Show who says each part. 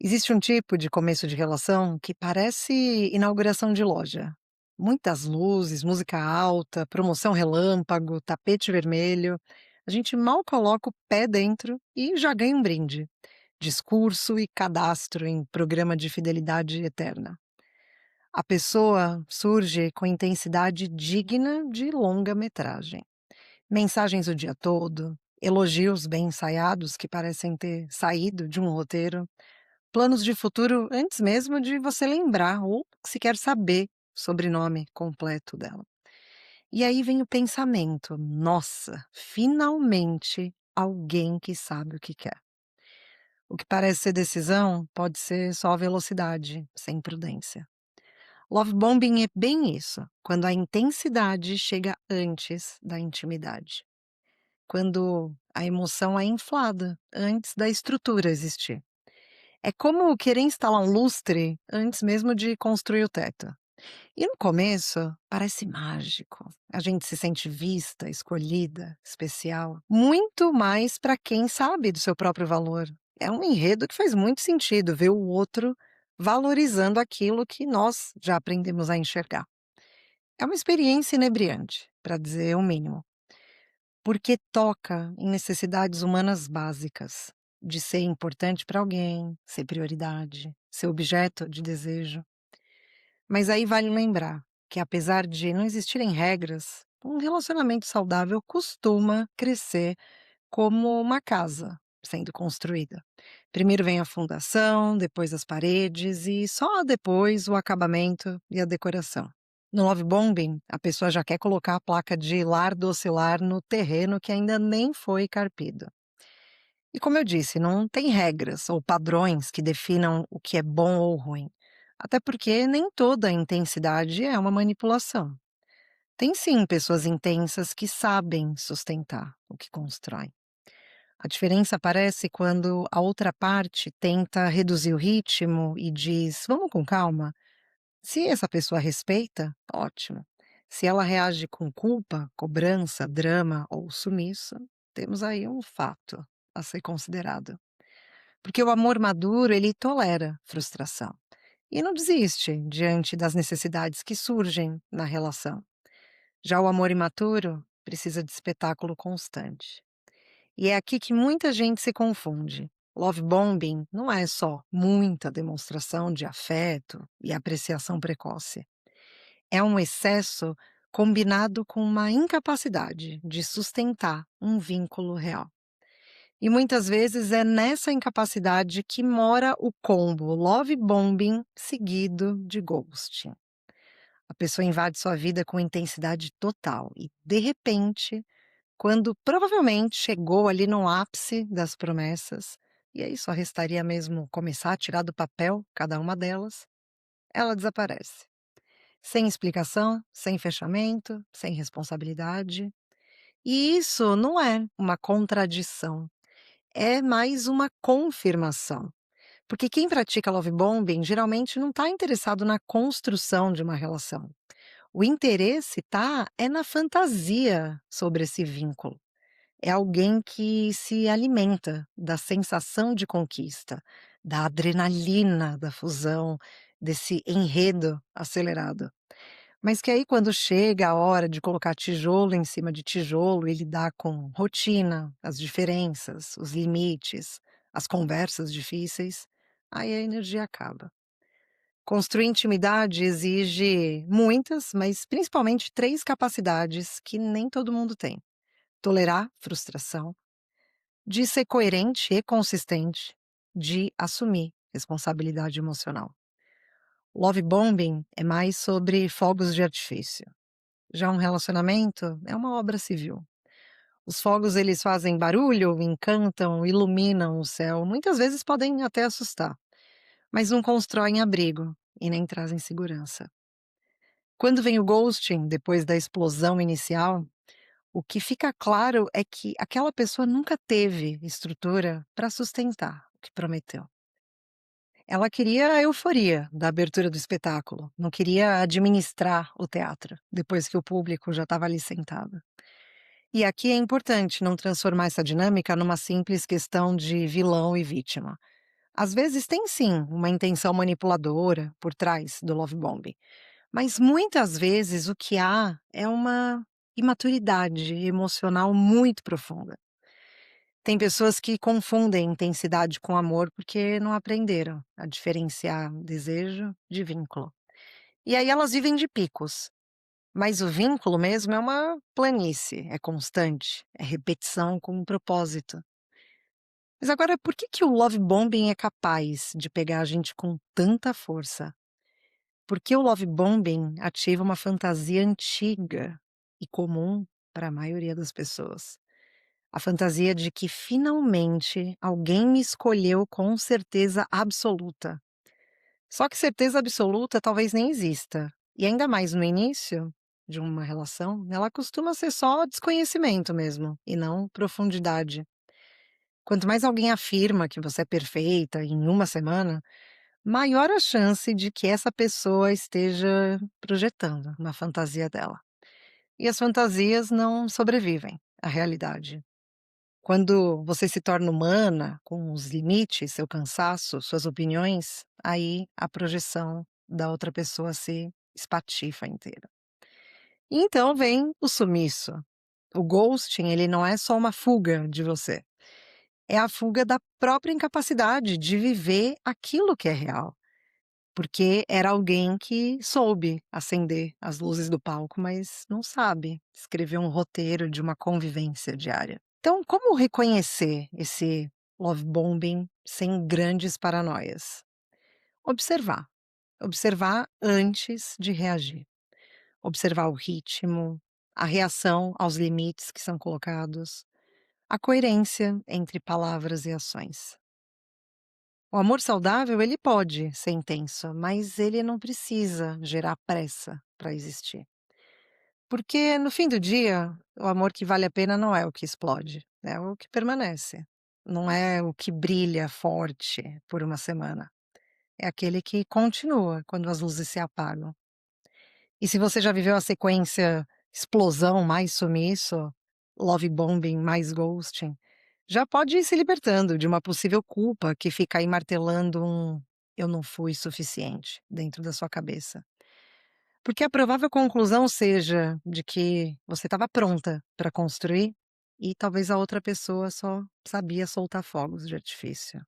Speaker 1: Existe um tipo de começo de relação que parece inauguração de loja. Muitas luzes, música alta, promoção relâmpago, tapete vermelho. A gente mal coloca o pé dentro e já ganha um brinde. Discurso e cadastro em programa de fidelidade eterna. A pessoa surge com intensidade digna de longa-metragem. Mensagens o dia todo, elogios bem ensaiados que parecem ter saído de um roteiro, planos de futuro antes mesmo de você lembrar ou sequer saber o sobrenome completo dela. E aí vem o pensamento: "Nossa, finalmente alguém que sabe o que quer". O que parece ser decisão pode ser só velocidade, sem prudência. Love bombing é bem isso, quando a intensidade chega antes da intimidade. Quando a emoção é inflada antes da estrutura existir. É como querer instalar um lustre antes mesmo de construir o teto. E no começo parece mágico. A gente se sente vista, escolhida, especial. Muito mais para quem sabe do seu próprio valor. É um enredo que faz muito sentido ver o outro valorizando aquilo que nós já aprendemos a enxergar. É uma experiência inebriante, para dizer o mínimo, porque toca em necessidades humanas básicas, de ser importante para alguém, ser prioridade, ser objeto de desejo. Mas aí vale lembrar que, apesar de não existirem regras, um relacionamento saudável costuma crescer como uma casa sendo construída. Primeiro vem a fundação, depois as paredes e só depois o acabamento e a decoração. No love bombing, a pessoa já quer colocar a placa de lar docilar no terreno que ainda nem foi carpido. E como eu disse, não tem regras ou padrões que definam o que é bom ou ruim. Até porque nem toda intensidade é uma manipulação. Tem sim pessoas intensas que sabem sustentar o que constroem. A diferença aparece quando a outra parte tenta reduzir o ritmo e diz: vamos com calma. Se essa pessoa respeita, ótimo. Se ela reage com culpa, cobrança, drama ou sumiço, temos aí um fato a ser considerado. Porque o amor maduro, ele tolera frustração e não desiste diante das necessidades que surgem na relação. Já o amor imaturo precisa de espetáculo constante. E é aqui que muita gente se confunde. Love bombing não é só muita demonstração de afeto e apreciação precoce. É um excesso combinado com uma incapacidade de sustentar um vínculo real. E muitas vezes é nessa incapacidade que mora o combo love bombing seguido de ghosting. A pessoa invade sua vida com intensidade total e, de repente, quando provavelmente chegou ali no ápice das promessas, e aí só restaria mesmo começar a tirar do papel cada uma delas, ela desaparece. Sem explicação, sem fechamento, sem responsabilidade. E isso não é uma contradição, é mais uma confirmação. Porque quem pratica love bombing geralmente não está interessado na construção de uma relação. O interesse tá é na fantasia sobre esse vínculo. É alguém que se alimenta da sensação de conquista, da adrenalina da fusão, desse enredo acelerado. Mas que aí quando chega a hora de colocar tijolo em cima de tijolo e lidar com rotina, as diferenças, os limites, as conversas difíceis, aí a energia acaba. Construir intimidade exige muitas, mas principalmente 3 capacidades que nem todo mundo tem: tolerar frustração, de ser coerente e consistente, de assumir responsabilidade emocional. Love bombing é mais sobre fogos de artifício. Já um relacionamento é uma obra civil. Os fogos eles fazem barulho, encantam, iluminam o céu, muitas vezes podem até assustar, mas não constroem abrigo e nem trazem segurança. Quando vem o ghosting, depois da explosão inicial, o que fica claro é que aquela pessoa nunca teve estrutura para sustentar o que prometeu. Ela queria a euforia da abertura do espetáculo, não queria administrar o teatro, depois que o público já estava ali sentado. E aqui é importante não transformar essa dinâmica numa simples questão de vilão e vítima. Às vezes tem sim uma intenção manipuladora por trás do love bombing, mas muitas vezes o que há é uma imaturidade emocional muito profunda. Tem pessoas que confundem intensidade com amor porque não aprenderam a diferenciar desejo de vínculo. E aí elas vivem de picos, mas o vínculo mesmo é uma planície, é constante, é repetição com um propósito. Mas agora, por que que o love bombing é capaz de pegar a gente com tanta força? Porque o love bombing ativa uma fantasia antiga e comum para a maioria das pessoas. A fantasia de que finalmente alguém me escolheu com certeza absoluta. Só que certeza absoluta talvez nem exista. E ainda mais no início de uma relação, ela costuma ser só desconhecimento mesmo, e não profundidade. Quanto mais alguém afirma que você é perfeita em uma semana, maior a chance de que essa pessoa esteja projetando uma fantasia dela. E as fantasias não sobrevivem à realidade. Quando você se torna humana, com os limites, seu cansaço, suas opiniões, aí a projeção da outra pessoa se espatifa inteira. E então vem o sumiço. O ghosting, ele não é só uma fuga de você. É a fuga da própria incapacidade de viver aquilo que é real. Porque era alguém que soube acender as luzes do palco, mas não sabe escrever um roteiro de uma convivência diária. Então, como reconhecer esse love bombing sem grandes paranoias? Observar. Observar antes de reagir. Observar o ritmo, a reação aos limites que são colocados, a coerência entre palavras e ações. O amor saudável, ele pode ser intenso, mas ele não precisa gerar pressa para existir. Porque no fim do dia, o amor que vale a pena não é o que explode, é o que permanece. Não é o que brilha forte por uma semana. É aquele que continua quando as luzes se apagam. E se você já viveu a sequência explosão mais sumiço, love bombing mais ghosting, já pode ir se libertando de uma possível culpa que fica aí martelando um "eu não fui suficiente" dentro da sua cabeça. Porque a provável conclusão seja de que você estava pronta para construir e talvez a outra pessoa só sabia soltar fogos de artifício.